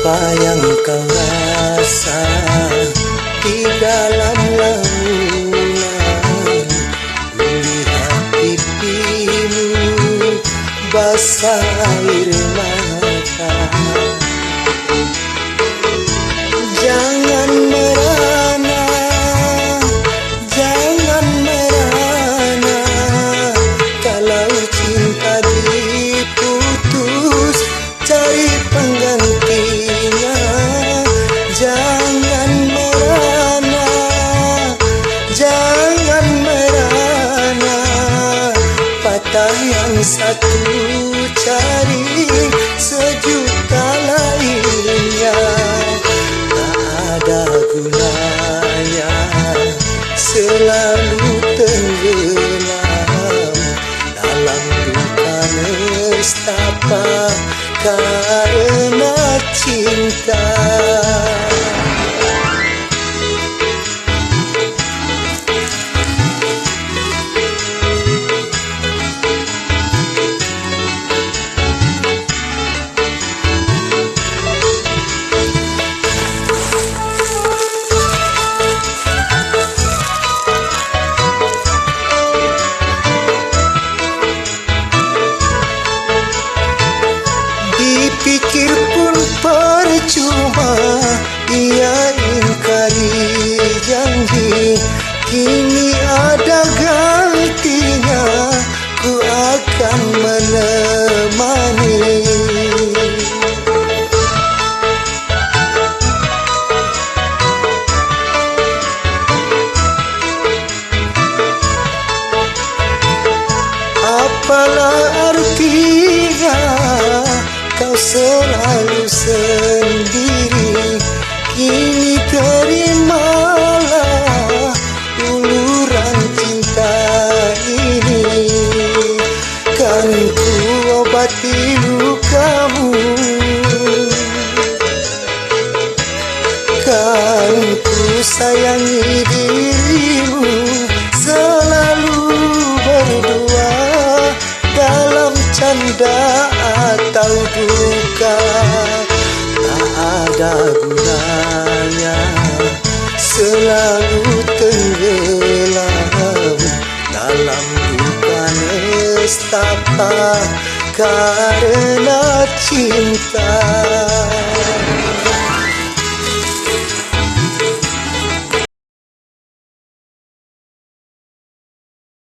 Apa yang kau rasa di dalam lautan? Lihat pipimu basah air mata. Jangan merana, jangan merana. Kalau cinta diputus, cari penggantinya. Jangan merana, jangan merana. Patah yang satu cari sejuta lainnya. Tak ada gunanya selalu tenggelam dalam duka nestapa karena cinta. Dipikir pun percuma, ia ingkari janji. Kini ada gantinya, ku akan menemani. Apalah artinya kau selalu sendiri? Kini terimalah uluran cinta ini. Kan ku obati lukamu, kan ku sayangi dirimu. Selalu berdua dalam canda atau duka. Tak ada gunanya selalu tenggelam dalam duka nestapa karena cinta.